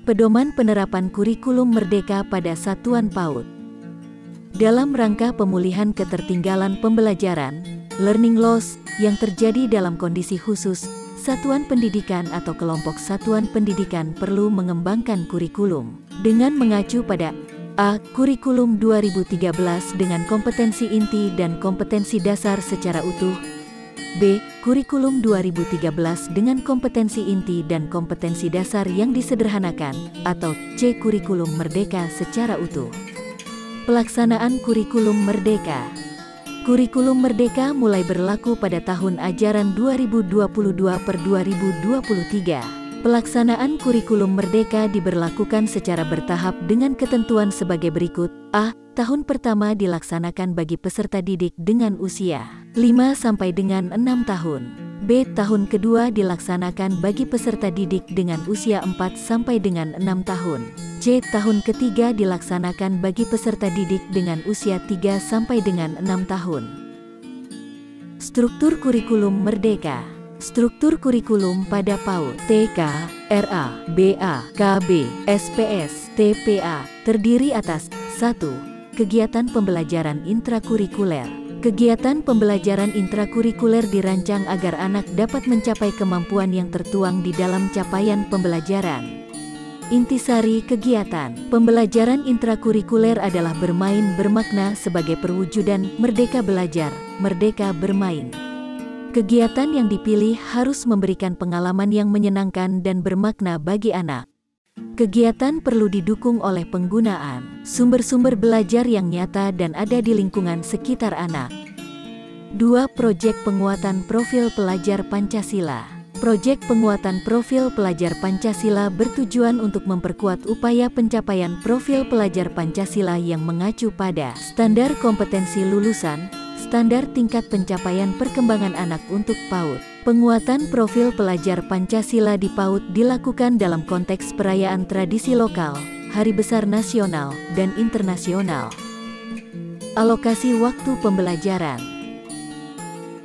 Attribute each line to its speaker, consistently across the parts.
Speaker 1: Pedoman penerapan kurikulum merdeka pada satuan PAUD. Dalam rangka pemulihan ketertinggalan pembelajaran, learning loss, yang terjadi dalam kondisi khusus, satuan pendidikan atau kelompok satuan pendidikan perlu mengembangkan kurikulum dengan mengacu pada A. Kurikulum 2013 dengan kompetensi inti dan kompetensi dasar secara utuh. B. Kurikulum 2013 dengan kompetensi inti dan kompetensi dasar yang disederhanakan, atau C. Kurikulum merdeka secara utuh. Pelaksanaan kurikulum merdeka. Kurikulum merdeka mulai berlaku pada tahun ajaran 2022/2023. Pelaksanaan kurikulum merdeka diberlakukan secara bertahap dengan ketentuan sebagai berikut. A. Tahun pertama dilaksanakan bagi peserta didik dengan usia 5 sampai dengan 6 tahun. B. Tahun kedua dilaksanakan bagi peserta didik dengan usia 4 sampai dengan 6 tahun. C. Tahun ketiga dilaksanakan bagi peserta didik dengan usia 3 sampai dengan 6 tahun. Struktur kurikulum merdeka. Struktur kurikulum pada PAUD, TK, RA, BA, KB, SPS, TPA terdiri atas 1. Kegiatan pembelajaran intrakurikuler. Kegiatan pembelajaran intrakurikuler dirancang agar anak dapat mencapai kemampuan yang tertuang di dalam capaian pembelajaran. Intisari kegiatan pembelajaran intrakurikuler adalah bermain bermakna sebagai perwujudan merdeka belajar, merdeka bermain. Kegiatan yang dipilih harus memberikan pengalaman yang menyenangkan dan bermakna bagi anak. Kegiatan perlu didukung oleh penggunaan sumber-sumber belajar yang nyata dan ada di lingkungan sekitar anak. 2. Proyek penguatan profil pelajar Pancasila. Proyek penguatan profil pelajar Pancasila bertujuan untuk memperkuat upaya pencapaian profil pelajar Pancasila yang mengacu pada standar kompetensi lulusan, standar tingkat pencapaian perkembangan anak untuk PAUD. Penguatan profil pelajar Pancasila di PAUD dilakukan dalam konteks perayaan tradisi lokal, hari besar nasional, dan internasional. Alokasi waktu pembelajaran.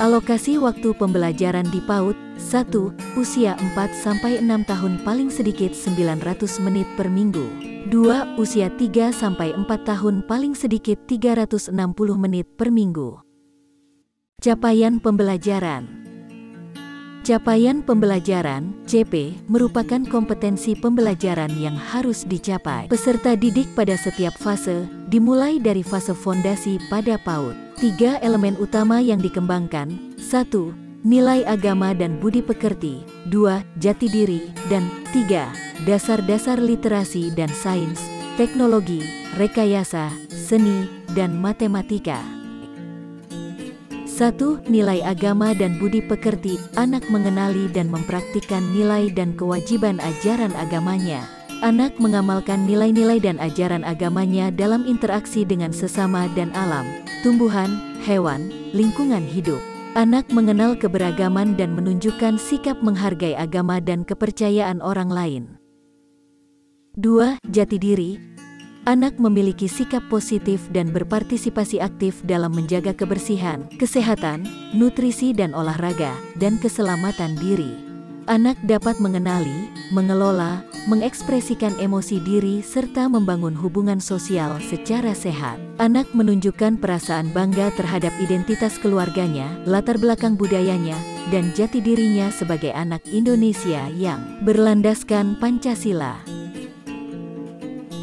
Speaker 1: Alokasi waktu pembelajaran di PAUD. 1. Usia 4-6 tahun paling sedikit 900 menit per minggu. 2. Usia 3-4 tahun paling sedikit 360 menit per minggu. Capaian pembelajaran. Capaian pembelajaran, CP, merupakan kompetensi pembelajaran yang harus dicapai peserta didik pada setiap fase, dimulai dari fase fondasi pada PAUD. 3 elemen utama yang dikembangkan. 1. Nilai agama dan budi pekerti. 2. Jati diri. Dan 3. Dasar-dasar literasi dan sains, teknologi, rekayasa, seni, dan matematika. 1. Nilai agama dan budi pekerti. Anak mengenali dan mempraktikkan nilai dan kewajiban ajaran agamanya. Anak mengamalkan nilai-nilai dan ajaran agamanya dalam interaksi dengan sesama dan alam, tumbuhan, hewan, lingkungan hidup. Anak mengenal keberagaman dan menunjukkan sikap menghargai agama dan kepercayaan orang lain. 2. Jati diri. Anak memiliki sikap positif dan berpartisipasi aktif dalam menjaga kebersihan, kesehatan, nutrisi dan olahraga, dan keselamatan diri. Anak dapat mengenali, mengelola, mengekspresikan emosi diri serta membangun hubungan sosial secara sehat. Anak menunjukkan perasaan bangga terhadap identitas keluarganya, latar belakang budayanya, dan jati dirinya sebagai anak Indonesia yang berlandaskan Pancasila.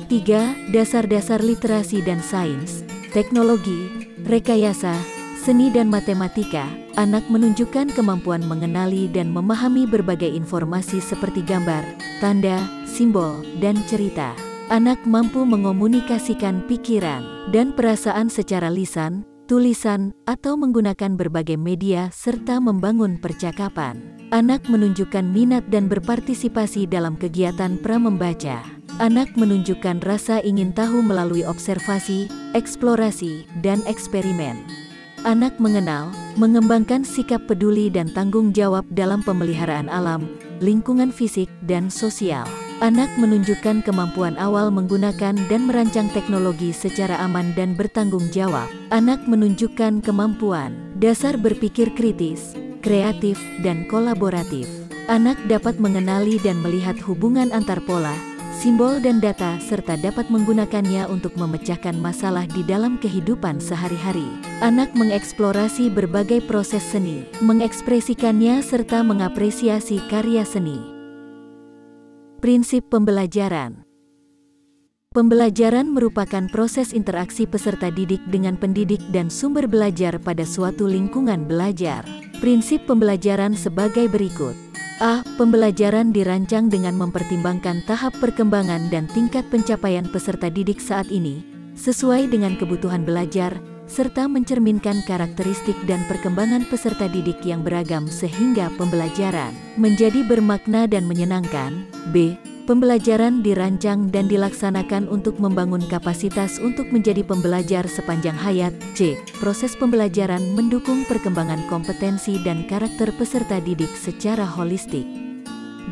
Speaker 1: 3. Dasar-dasar literasi dan sains, teknologi, rekayasa, seni dan matematika. Anak menunjukkan kemampuan mengenali dan memahami berbagai informasi seperti gambar, tanda, simbol, dan cerita. Anak mampu mengomunikasikan pikiran dan perasaan secara lisan, tulisan, atau menggunakan berbagai media serta membangun percakapan. Anak menunjukkan minat dan berpartisipasi dalam kegiatan pramembaca. Anak menunjukkan rasa ingin tahu melalui observasi, eksplorasi, dan eksperimen. Anak mengenal, mengembangkan sikap peduli dan tanggung jawab dalam pemeliharaan alam, lingkungan fisik, dan sosial. Anak menunjukkan kemampuan awal menggunakan dan merancang teknologi secara aman dan bertanggung jawab. Anak menunjukkan kemampuan dasar berpikir kritis, kreatif, dan kolaboratif. Anak dapat mengenali dan melihat hubungan antar pola, simbol dan data serta dapat menggunakannya untuk memecahkan masalah di dalam kehidupan sehari-hari. Anak mengeksplorasi berbagai proses seni, mengekspresikannya serta mengapresiasi karya seni. Prinsip pembelajaran. Pembelajaran merupakan proses interaksi peserta didik dengan pendidik dan sumber belajar pada suatu lingkungan belajar. Prinsip pembelajaran sebagai berikut. A. Pembelajaran dirancang dengan mempertimbangkan tahap perkembangan dan tingkat pencapaian peserta didik saat ini, sesuai dengan kebutuhan belajar, serta mencerminkan karakteristik dan perkembangan peserta didik yang beragam sehingga pembelajaran menjadi bermakna dan menyenangkan. B. Pembelajaran dirancang dan dilaksanakan untuk membangun kapasitas untuk menjadi pembelajar sepanjang hayat. C. Proses pembelajaran mendukung perkembangan kompetensi dan karakter peserta didik secara holistik.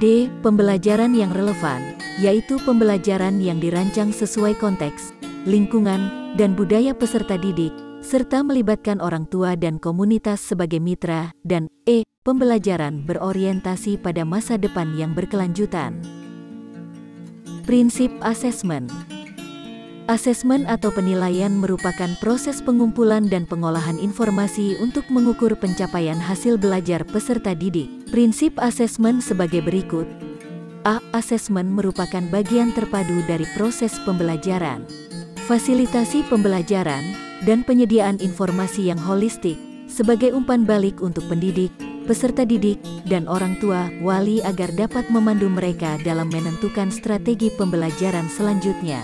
Speaker 1: D. Pembelajaran yang relevan, yaitu pembelajaran yang dirancang sesuai konteks, lingkungan, dan budaya peserta didik, serta melibatkan orang tua dan komunitas sebagai mitra. Dan E. Pembelajaran berorientasi pada masa depan yang berkelanjutan. Prinsip asesmen. Asesmen atau penilaian merupakan proses pengumpulan dan pengolahan informasi untuk mengukur pencapaian hasil belajar peserta didik. Prinsip asesmen sebagai berikut. A. Asesmen merupakan bagian terpadu dari proses pembelajaran, fasilitasi pembelajaran, dan penyediaan informasi yang holistik sebagai umpan balik untuk pendidik, peserta didik, dan orang tua, wali agar dapat memandu mereka dalam menentukan strategi pembelajaran selanjutnya.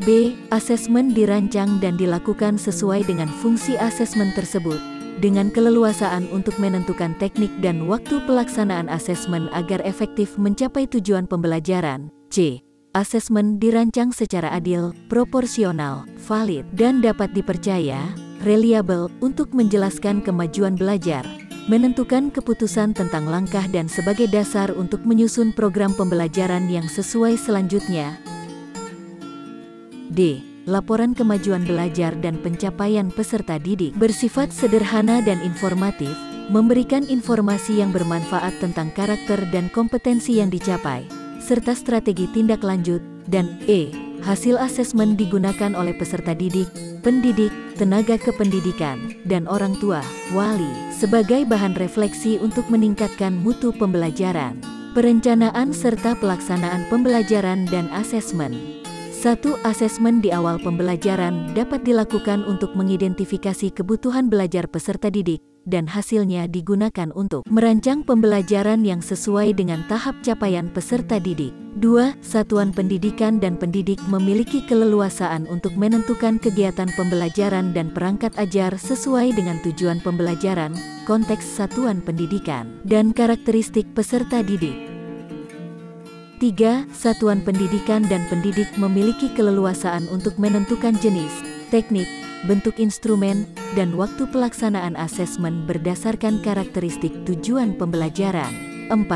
Speaker 1: B. Asesmen dirancang dan dilakukan sesuai dengan fungsi asesmen tersebut, dengan keleluasaan untuk menentukan teknik dan waktu pelaksanaan asesmen agar efektif mencapai tujuan pembelajaran. C. Asesmen dirancang secara adil, proporsional, valid, dan dapat dipercaya, reliable, untuk menjelaskan kemajuan belajar, menentukan keputusan tentang langkah dan sebagai dasar untuk menyusun program pembelajaran yang sesuai selanjutnya. D. Laporan kemajuan belajar dan pencapaian peserta didik bersifat sederhana dan informatif, memberikan informasi yang bermanfaat tentang karakter dan kompetensi yang dicapai, serta strategi tindak lanjut. Dan E. Hasil asesmen digunakan oleh peserta didik, pendidik, tenaga kependidikan, dan orang tua, wali, sebagai bahan refleksi untuk meningkatkan mutu pembelajaran. Perencanaan serta pelaksanaan pembelajaran dan asesmen. 1. Asesmen di awal pembelajaran dapat dilakukan untuk mengidentifikasi kebutuhan belajar peserta didik, dan hasilnya digunakan untuk merancang pembelajaran yang sesuai dengan tahap capaian peserta didik. 2. Satuan pendidikan dan pendidik memiliki keleluasaan untuk menentukan kegiatan pembelajaran dan perangkat ajar sesuai dengan tujuan pembelajaran, konteks satuan pendidikan, dan karakteristik peserta didik. 3. Satuan pendidikan dan pendidik memiliki keleluasaan untuk menentukan jenis, teknik, bentuk instrumen, dan waktu pelaksanaan asesmen berdasarkan karakteristik tujuan pembelajaran. 4.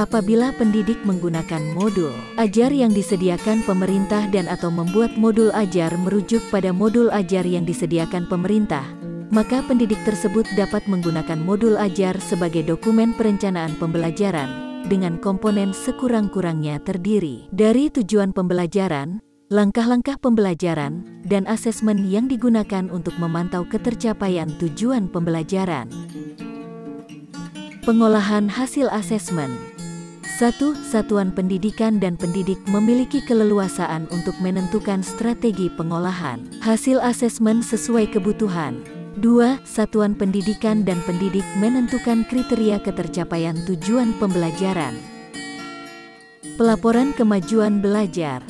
Speaker 1: Apabila pendidik menggunakan modul ajar yang disediakan pemerintah dan atau membuat modul ajar merujuk pada modul ajar yang disediakan pemerintah, maka pendidik tersebut dapat menggunakan modul ajar sebagai dokumen perencanaan pembelajaran, dengan komponen sekurang-kurangnya terdiri dari tujuan pembelajaran, langkah-langkah pembelajaran, dan asesmen yang digunakan untuk memantau ketercapaian tujuan pembelajaran. Pengolahan hasil asesmen. 1. Satuan pendidikan dan pendidik memiliki keleluasaan untuk menentukan strategi pengolahan hasil asesmen sesuai kebutuhan. 2. Satuan pendidikan dan pendidik menentukan kriteria ketercapaian tujuan pembelajaran. Pelaporan kemajuan belajar.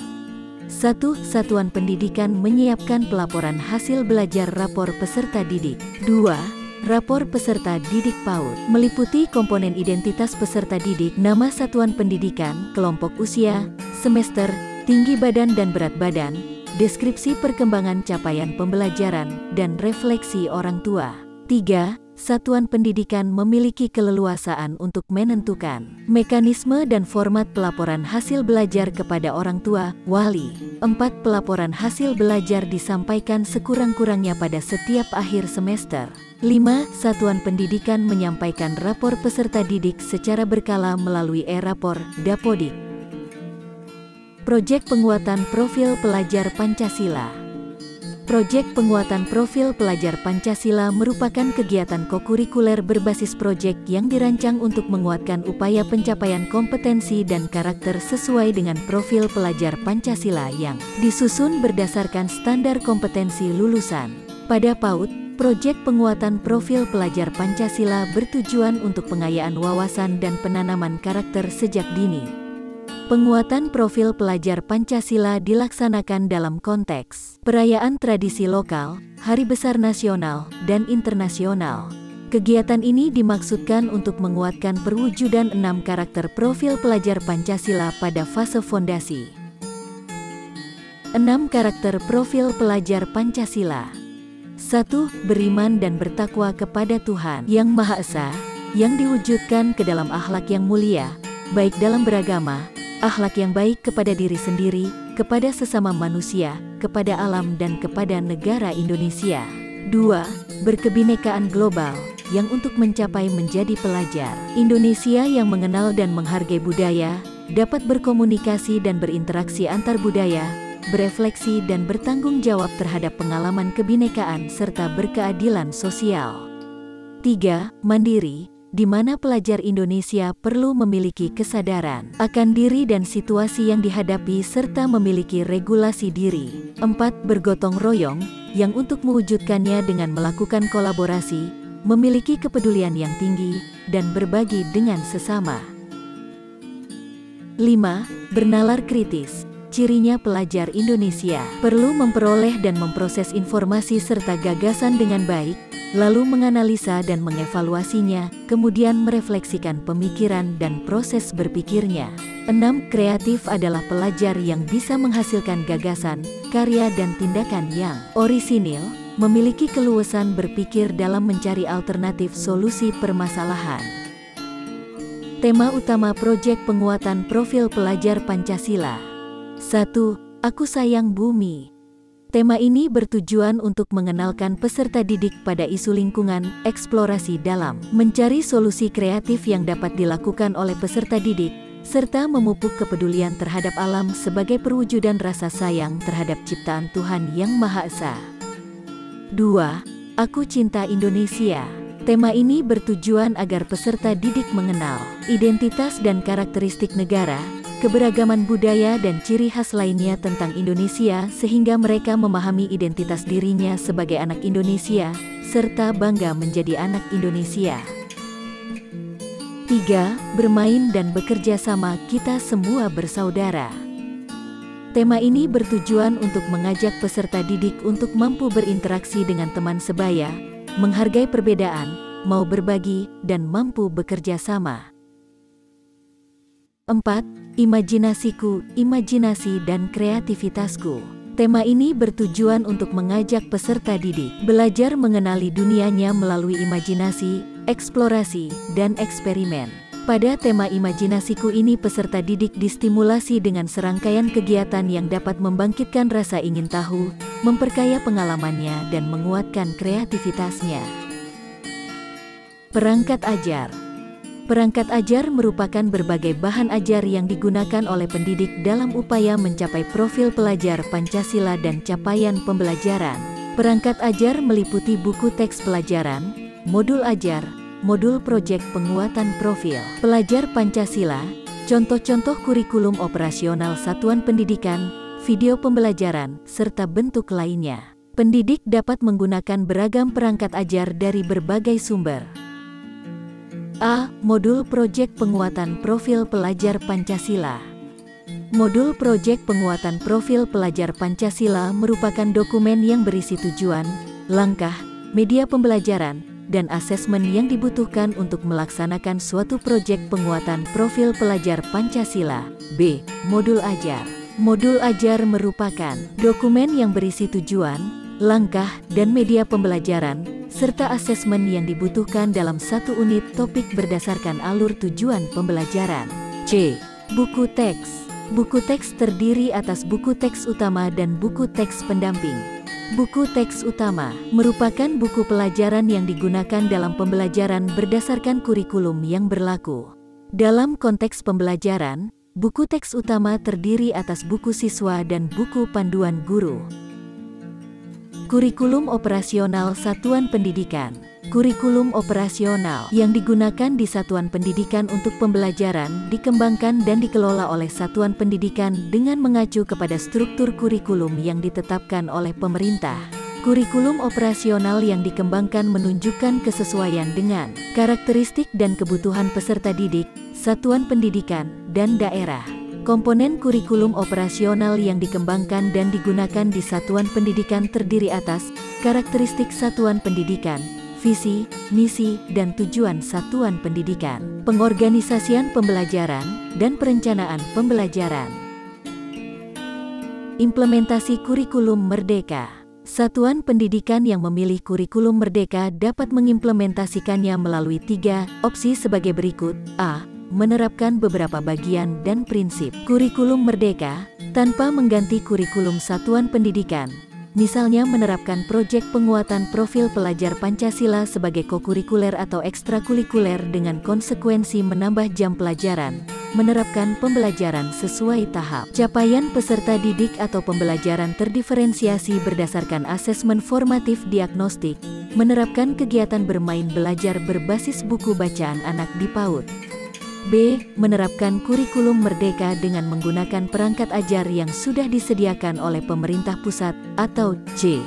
Speaker 1: 1. Satuan pendidikan menyiapkan pelaporan hasil belajar rapor peserta didik. 2. Rapor peserta didik PAUD meliputi komponen identitas peserta didik, nama satuan pendidikan, kelompok usia, semester, tinggi badan dan berat badan, deskripsi perkembangan capaian pembelajaran, dan refleksi orang tua. 3. Satuan pendidikan memiliki keleluasaan untuk menentukan mekanisme dan format pelaporan hasil belajar kepada orang tua, wali. 4. Pelaporan hasil belajar disampaikan sekurang-kurangnya pada setiap akhir semester. 5. Satuan pendidikan menyampaikan rapor peserta didik secara berkala melalui e-rapor, Dapodik. Proyek penguatan profil pelajar Pancasila. Proyek penguatan profil pelajar Pancasila merupakan kegiatan kokurikuler berbasis proyek yang dirancang untuk menguatkan upaya pencapaian kompetensi dan karakter sesuai dengan profil pelajar Pancasila yang disusun berdasarkan standar kompetensi lulusan. Pada PAUD, proyek penguatan profil pelajar Pancasila bertujuan untuk pengayaan wawasan dan penanaman karakter sejak dini. Penguatan profil pelajar Pancasila dilaksanakan dalam konteks perayaan tradisi lokal, hari besar nasional, dan internasional. Kegiatan ini dimaksudkan untuk menguatkan perwujudan 6 karakter profil pelajar Pancasila pada fase fondasi. 6 karakter profil pelajar Pancasila. 1. Beriman dan bertakwa kepada Tuhan Yang Maha Esa, yang diwujudkan ke dalam akhlak yang mulia, baik dalam beragama, akhlak yang baik kepada diri sendiri, kepada sesama manusia, kepada alam dan kepada negara Indonesia. 2. Berkebinekaan global, yang untuk mencapai menjadi pelajar Indonesia yang mengenal dan menghargai budaya, dapat berkomunikasi dan berinteraksi antar budaya, berefleksi dan bertanggung jawab terhadap pengalaman kebinekaan serta berkeadilan sosial. 3. Mandiri, di mana pelajar Indonesia perlu memiliki kesadaran akan diri dan situasi yang dihadapi serta memiliki regulasi diri. 4. Bergotong royong, yang untuk mewujudkannya dengan melakukan kolaborasi, memiliki kepedulian yang tinggi, dan berbagi dengan sesama. 5. Bernalar kritis. Cirinya pelajar Indonesia perlu memperoleh dan memproses informasi serta gagasan dengan baik, lalu menganalisa dan mengevaluasinya, kemudian merefleksikan pemikiran dan proses berpikirnya. 6. Kreatif adalah pelajar yang bisa menghasilkan gagasan, karya dan tindakan yang orisinil, memiliki keluasan berpikir dalam mencari alternatif solusi permasalahan. Tema utama proyek penguatan profil pelajar Pancasila. 1. Aku sayang bumi. Tema ini bertujuan untuk mengenalkan peserta didik pada isu lingkungan, eksplorasi dalam mencari solusi kreatif yang dapat dilakukan oleh peserta didik, serta memupuk kepedulian terhadap alam sebagai perwujudan rasa sayang terhadap ciptaan Tuhan Yang Maha Esa. 2. Aku cinta Indonesia. Tema ini bertujuan agar peserta didik mengenal identitas dan karakteristik negara, keberagaman budaya dan ciri khas lainnya tentang Indonesia sehingga mereka memahami identitas dirinya sebagai anak Indonesia, serta bangga menjadi anak Indonesia. 3. Bermain dan bekerja sama, kita semua bersaudara. Tema ini bertujuan untuk mengajak peserta didik untuk mampu berinteraksi dengan teman sebaya, menghargai perbedaan, mau berbagi, dan mampu bekerja sama. 4. Imajinasiku, imajinasi dan kreativitasku. Tema ini bertujuan untuk mengajak peserta didik belajar mengenali dunianya melalui imajinasi, eksplorasi, dan eksperimen. Pada tema imajinasiku ini peserta didik distimulasi dengan serangkaian kegiatan yang dapat membangkitkan rasa ingin tahu, memperkaya pengalamannya dan menguatkan kreativitasnya. Perangkat ajar. Perangkat ajar merupakan berbagai bahan ajar yang digunakan oleh pendidik dalam upaya mencapai profil pelajar Pancasila dan capaian pembelajaran. Perangkat ajar meliputi buku teks pelajaran, modul ajar, modul proyek penguatan profil pelajar Pancasila, contoh-contoh kurikulum operasional satuan pendidikan, video pembelajaran, serta bentuk lainnya. Pendidik dapat menggunakan beragam perangkat ajar dari berbagai sumber. A. Modul proyek penguatan profil pelajar Pancasila. Modul proyek penguatan profil pelajar Pancasila merupakan dokumen yang berisi tujuan, langkah, media pembelajaran, dan asesmen yang dibutuhkan untuk melaksanakan suatu proyek penguatan profil pelajar Pancasila. B. Modul ajar. Modul ajar merupakan dokumen yang berisi tujuan, langkah, dan media pembelajaran, serta asesmen yang dibutuhkan dalam satu unit topik berdasarkan alur tujuan pembelajaran. C. Buku teks. Buku teks terdiri atas buku teks utama dan buku teks pendamping. Buku teks utama merupakan buku pelajaran yang digunakan dalam pembelajaran berdasarkan kurikulum yang berlaku. Dalam konteks pembelajaran, Buku teks utama terdiri atas buku siswa dan buku panduan guru. Kurikulum operasional satuan pendidikan. Kurikulum operasional yang digunakan di satuan pendidikan untuk pembelajaran dikembangkan dan dikelola oleh satuan pendidikan dengan mengacu kepada struktur kurikulum yang ditetapkan oleh pemerintah. Kurikulum operasional yang dikembangkan menunjukkan kesesuaian dengan karakteristik dan kebutuhan peserta didik, satuan pendidikan, dan daerah. Komponen kurikulum operasional yang dikembangkan dan digunakan di satuan pendidikan terdiri atas karakteristik satuan pendidikan, visi, misi, dan tujuan satuan pendidikan, pengorganisasian pembelajaran, dan perencanaan pembelajaran. Implementasi kurikulum merdeka. Satuan pendidikan yang memilih kurikulum merdeka dapat mengimplementasikannya melalui 3 opsi sebagai berikut. A. Menerapkan beberapa bagian dan prinsip kurikulum merdeka tanpa mengganti kurikulum satuan pendidikan. Misalnya menerapkan proyek penguatan profil pelajar Pancasila sebagai kokurikuler atau ekstrakurikuler dengan konsekuensi menambah jam pelajaran, menerapkan pembelajaran sesuai tahap capaian peserta didik atau pembelajaran terdiferensiasi berdasarkan asesmen formatif diagnostik, menerapkan kegiatan bermain belajar berbasis buku bacaan anak di PAUD. B. Menerapkan kurikulum merdeka dengan menggunakan perangkat ajar yang sudah disediakan oleh pemerintah pusat, atau C.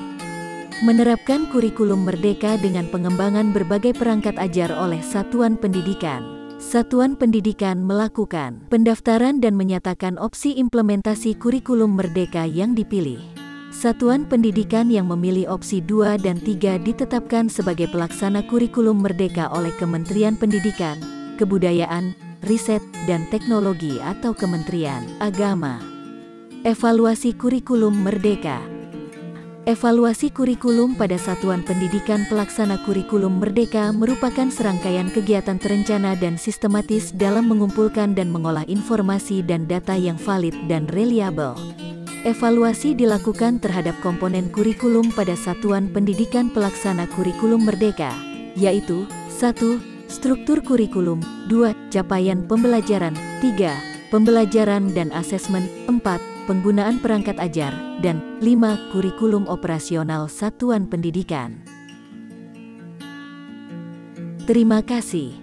Speaker 1: Menerapkan kurikulum merdeka dengan pengembangan berbagai perangkat ajar oleh satuan pendidikan. Satuan pendidikan melakukan pendaftaran dan menyatakan opsi implementasi kurikulum merdeka yang dipilih. Satuan pendidikan yang memilih opsi 2 dan 3 ditetapkan sebagai pelaksana kurikulum merdeka oleh Kementerian Pendidikan, Kebudayaan, Riset, dan Teknologi atau Kementerian Agama. Evaluasi kurikulum merdeka. Evaluasi kurikulum pada satuan pendidikan pelaksana kurikulum merdeka merupakan serangkaian kegiatan terencana dan sistematis dalam mengumpulkan dan mengolah informasi dan data yang valid dan reliabel. Evaluasi dilakukan terhadap komponen kurikulum pada satuan pendidikan pelaksana kurikulum merdeka, yaitu 1. Struktur kurikulum, 2. Capaian pembelajaran, 3. Pembelajaran dan asesmen, 4. Penggunaan perangkat ajar, dan 5. Kurikulum operasional satuan pendidikan. Terima kasih.